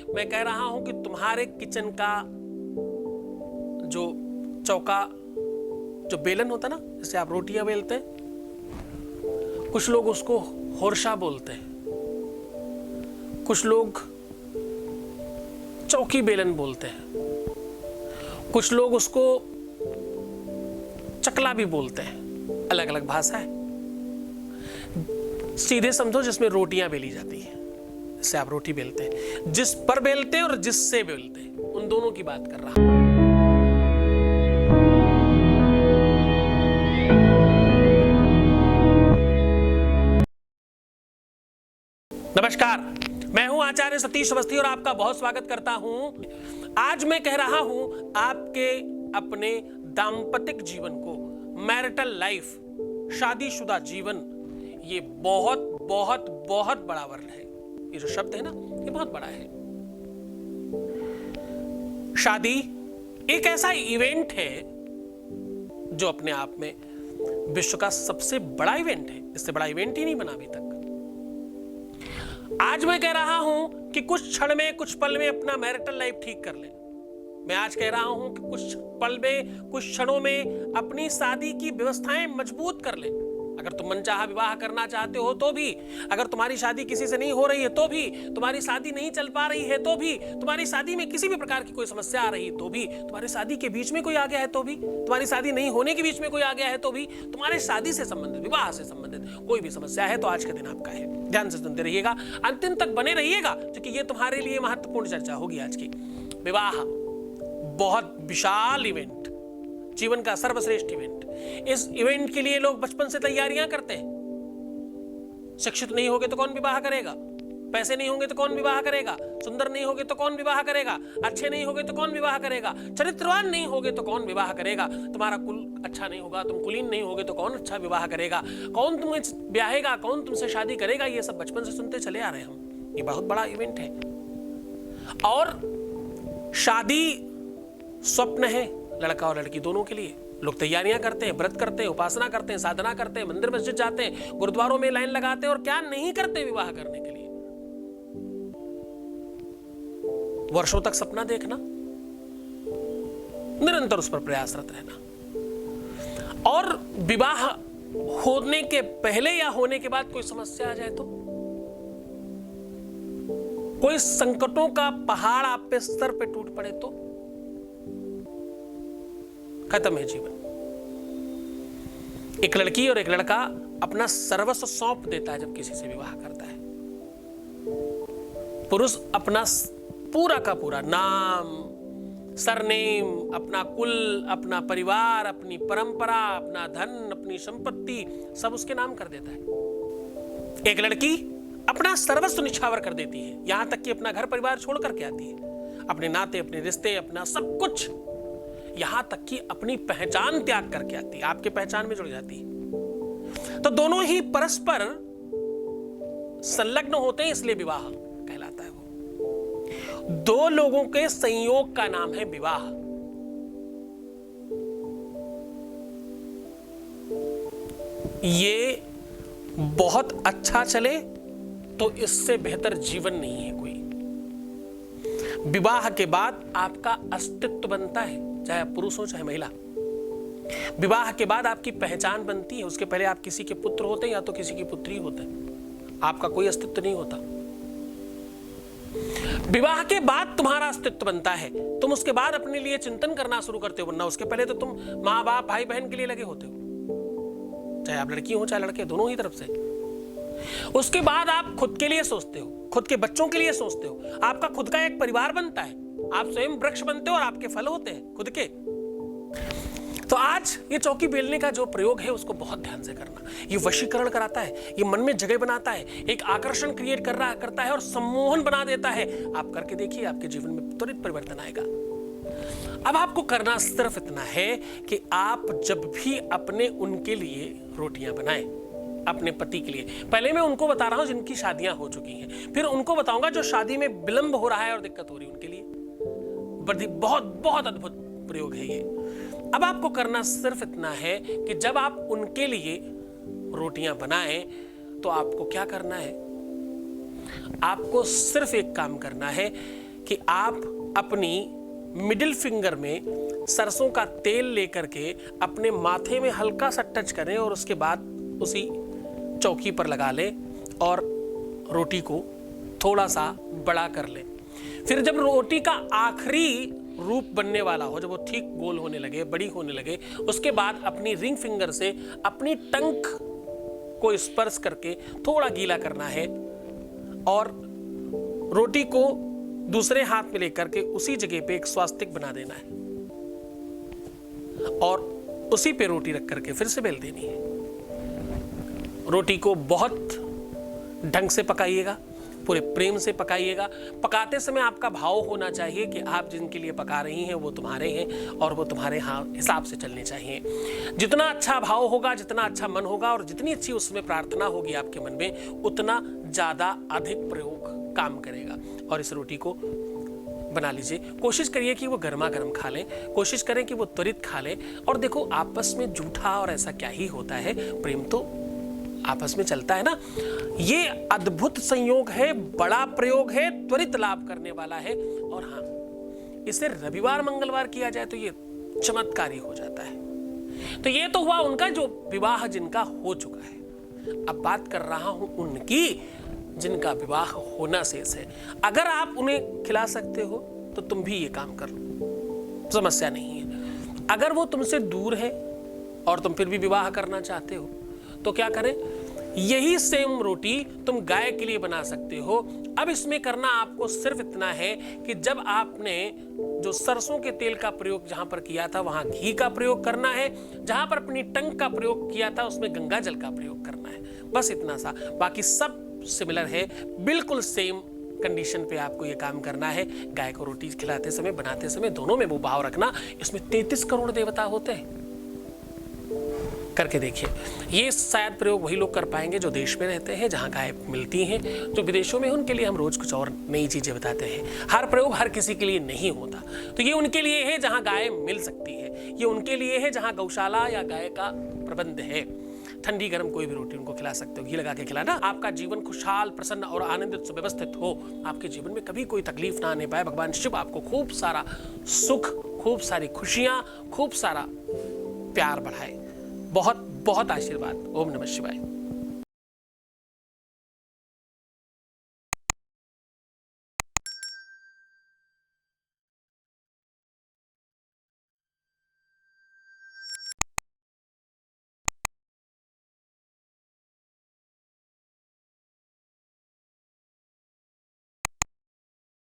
मैं कह रहा हूं कि तुम्हारे किचन का जो चौका, जो बेलन होता ना, जिससे आप रोटियां बेलते हैं, कुछ लोग उसको होरशा बोलते हैं, कुछ लोग चौकी बेलन बोलते हैं, कुछ लोग उसको चकला भी बोलते हैं। अलग अलग भाषा है। सीधे समझो जिसमें रोटियां बेली जाती हैं, जिससे आप रोटी बेलते हैं, जिस पर बेलते हैं और जिससे बेलते हैं, उन दोनों की बात कर रहा हूं। नमस्कार, मैं हूं आचार्य सतीश अवस्थी और आपका बहुत स्वागत करता हूं। आज मैं कह रहा हूं आपके अपने दाम्पतिक जीवन को, मैरिटल लाइफ, शादीशुदा जीवन, ये बहुत बहुत बहुत बड़ा वर्ड है। ये जो शब्द है ना, ये बहुत बड़ा है। शादी एक ऐसा इवेंट है जो अपने आप में विश्व का सबसे बड़ा इवेंट है। इससे बड़ा इवेंट ही नहीं बना अभी तक। आज मैं कह रहा हूं कि कुछ क्षण में, कुछ पल में अपना मैरिटल लाइफ ठीक कर ले। मैं आज कह रहा हूं कि कुछ पल में, कुछ क्षणों में अपनी शादी की व्यवस्थाएं मजबूत कर ले। अगर तुम मनचाहा विवाह करना चाहते हो तो भी, अगर तुम्हारी शादी किसी से नहीं हो रही है तो भी, तुम्हारी शादी नहीं चल पा रही है तो भी, तुम्हारी शादी में किसी भी प्रकार की कोई समस्या आ रही है तो भी, तुम्हारी शादी के बीच में कोई आ गया है तो भी, तुम्हारी शादी नहीं होने के बीच में कोई आ गया है तो भी, तुम्हारे शादी से संबंधित, विवाह से संबंधित कोई भी समस्या है तो आज का दिन आपका है। ध्यान से सुनते रहिएगा, अंतिम तक बने रहिएगा, क्योंकि ये तुम्हारे लिए महत्वपूर्ण चर्चा होगी आज की। विवाह बहुत विशाल इवेंट, जीवन का सर्वश्रेष्ठ इवेंट। इस इवेंट के लिए लोग बचपन से तैयारियां करते हैं। शिक्षित नहीं होगे तो कौन विवाह करेगा? पैसे नहीं होंगे तो कौन विवाह करेगा? सुंदर नहीं होगे तो कौन विवाह करेगा? अच्छे नहीं होगे तो कौन विवाह करेगा? चरित्रवान नहीं होगे तो कौन विवाह करेगा? तुम्हारा कुल अच्छा नहीं होगा, तुम कुलीन नहीं होगे तो कौन अच्छा विवाह करेगा? कौन तुम्हें ब्याहेगा? कौन तुमसे शादी करेगा? ये सब बचपन से सुनते चले आ रहे हैं हम। ये बहुत बड़ा इवेंट है। और शादी स्वप्न है लड़का और लड़की दोनों के लिए। लोग तैयारियां करते हैं, व्रत करते हैं, उपासना करते हैं, साधना करते हैं, मंदिर मस्जिद जाते हैं, गुरुद्वारों में लाइन लगाते हैं, और क्या नहीं करते विवाह करने के लिए। वर्षों तक सपना देखना, निरंतर उस पर प्रयासरत रहना। और विवाह होने के पहले या होने के बाद कोई समस्या आ जाए तो, कोई संकटों का पहाड़ आप पे सर पे टूट पड़े तो खत्म है जीवन। एक लड़की और एक लड़का अपना सर्वस्व सौंप देता है जब किसी से विवाह करता है। पुरुष अपना पूरा का पूरा नाम, सरनेम, अपना कुल, अपना परिवार, अपनी परंपरा, अपना धन, अपनी संपत्ति सब उसके नाम कर देता है। एक लड़की अपना सर्वस्व निछावर कर देती है, यहां तक कि अपना घर परिवार छोड़ करके आती है, अपने नाते, अपने रिश्ते, अपना सब कुछ, यहां तक कि अपनी पहचान त्याग करके आती है, आपके पहचान में जुड़ जाती है। तो दोनों ही परस्पर संलग्न होते हैं, इसलिए विवाह कहलाता है। वो दो लोगों के संयोग का नाम है विवाह। ये बहुत अच्छा चले तो इससे बेहतर जीवन नहीं है कोई। विवाह के बाद आपका अस्तित्व बनता है, चाहे आप पुरुष हो चाहे महिला। विवाह के बाद आपकी पहचान बनती है। उसके पहले आप किसी के पुत्र होते हैं या तो किसी की पुत्री होते हैं, आपका कोई अस्तित्व नहीं होता। विवाह के बाद तुम्हारा अस्तित्व बनता है, तुम उसके बाद अपने लिए चिंतन करना शुरू करते हो, वरना उसके पहले तो तुम माँ बाप, भाई बहन के लिए लगे होते हो, चाहे आप लड़की हो चाहे लड़के, दोनों ही तरफ से। उसके बाद आप खुद के लिए सोचते हो, खुद के बच्चों के लिए सोचते हो, आपका खुद का एक परिवार बनता है, आप स्वयं वृक्ष बनते हो और आपके फल होते हैं खुद के। तो आज ये चौकी बेलने का जो प्रयोग है उसको बहुत ध्यान से करना। ये वशीकरण कराता है, ये मन में जगह बनाता है, एक आकर्षण क्रिएट करता है और सम्मोहन बना देता है। आप करके देखिए, आपके जीवन में त्वरित परिवर्तन आएगा। अब आपको करना सिर्फ इतना है कि आप जब भी अपने उनके लिए रोटियां बनाएं, अपने पति के लिए, पहले मैं उनको बता रहा हूं जिनकी शादियां हो चुकी हैं, फिर उनको बताऊंगा जो शादी में विलंब हो रहा है और दिक्कत हो रही है उनके लिए। बहुत बहुत अद्भुत प्रयोग है ये। अब आपको करना सिर्फ इतना है कि जब आप उनके लिए रोटियां बनाएं तो आपको क्या करना है? आपको सिर्फ एक काम करना है कि आप अपनी मिडिल फिंगर में सरसों का तेल लेकर के अपने माथे में हल्का सा टच करें और उसके बाद उसी चौकी पर लगा लें और रोटी को थोड़ा सा बड़ा कर लें। फिर जब रोटी का आखिरी रूप बनने वाला हो, जब वो ठीक गोल होने लगे, बड़ी होने लगे, उसके बाद अपनी रिंग फिंगर से अपनी टंक को स्पर्श करके थोड़ा गीला करना है और रोटी को दूसरे हाथ में लेकर के उसी जगह पे एक स्वास्तिक बना देना है और उसी पे रोटी रख करके फिर से बेल देनी है। रोटी को बहुत ढंग से पकाइएगा, पूरे प्रेम से पकाइएगा। पकाते समय आपका भाव होना चाहिए कि आप जिनके लिए पका रही हैं वो तुम्हारे हैं और वो तुम्हारे हिसाब से चलने चाहिए। जितना अच्छा भाव होगा, जितना अच्छा मन होगा और जितनी अच्छी उसमें प्रार्थना होगी आपके मन में, उतना ज़्यादा अधिक प्रयोग काम करेगा। और इस रोटी को बना लीजिए। कोशिश करिए कि वो गर्मा गर्म खा लें, कोशिश करें कि वो त्वरित खा लें। और देखो, आपस में झूठा और ऐसा क्या ही होता है, प्रेम तो आपस में चलता है ना। ये अद्भुत संयोग है, बड़ा प्रयोग है, त्वरित लाभ करने वाला है। और हाँ, इसे रविवार मंगलवार किया जाए तो ये चमत्कारी हो जाता है। तो ये तो हुआ उनका जो विवाह जिनका हो चुका है। अब बात कर रहा हूं उनकी जिनका विवाह होना शेष है। अगर आप उन्हें खिला सकते हो तो तुम भी ये काम कर लो, समस्या नहीं है। अगर वो तुमसे दूर है और तुम फिर भी विवाह करना चाहते हो तो क्या करें, यही सेम रोटी तुम गाय के लिए बना सकते हो। अब इसमें करना आपको सिर्फ इतना है कि जब आपने जो सरसों के तेल का प्रयोग जहां पर किया था वहां घी का प्रयोग करना है, जहां पर अपनी टंक का प्रयोग किया था उसमें गंगा जल का प्रयोग करना है। बस इतना सा, बाकी सब सिमिलर है, बिल्कुल सेम कंडीशन पे आपको ये काम करना है। गाय को रोटी खिलाते समय, बनाते समय दोनों में वो भाव रखना। इसमें 33 करोड़ देवता होते हैं, करके देखिए। ये शायद प्रयोग वही लोग कर पाएंगे जो देश में रहते हैं, जहां गाय मिलती हैं। जो विदेशों में, उनके लिए हम रोज कुछ और नई चीजें बताते हैं। हर प्रयोग हर किसी के लिए नहीं होता। तो ये उनके लिए है जहां गाय मिल सकती है, ये उनके लिए है जहां गौशाला या गाय का प्रबंध है। ठंडी गर्म कोई भी रोटी उनको खिला सकते हो, घी लगा के खिलाना। आपका जीवन खुशहाल, प्रसन्न और आनंदित सुव्यवस्थित हो, आपके जीवन में कभी कोई तकलीफ ना आने पाए। भगवान शिव आपको खूब सारा सुख, खूब सारी खुशियां, खूब सारा प्यार बढ़ाए। बहुत बहुत आशीर्वाद। ओम नमः शिवाय।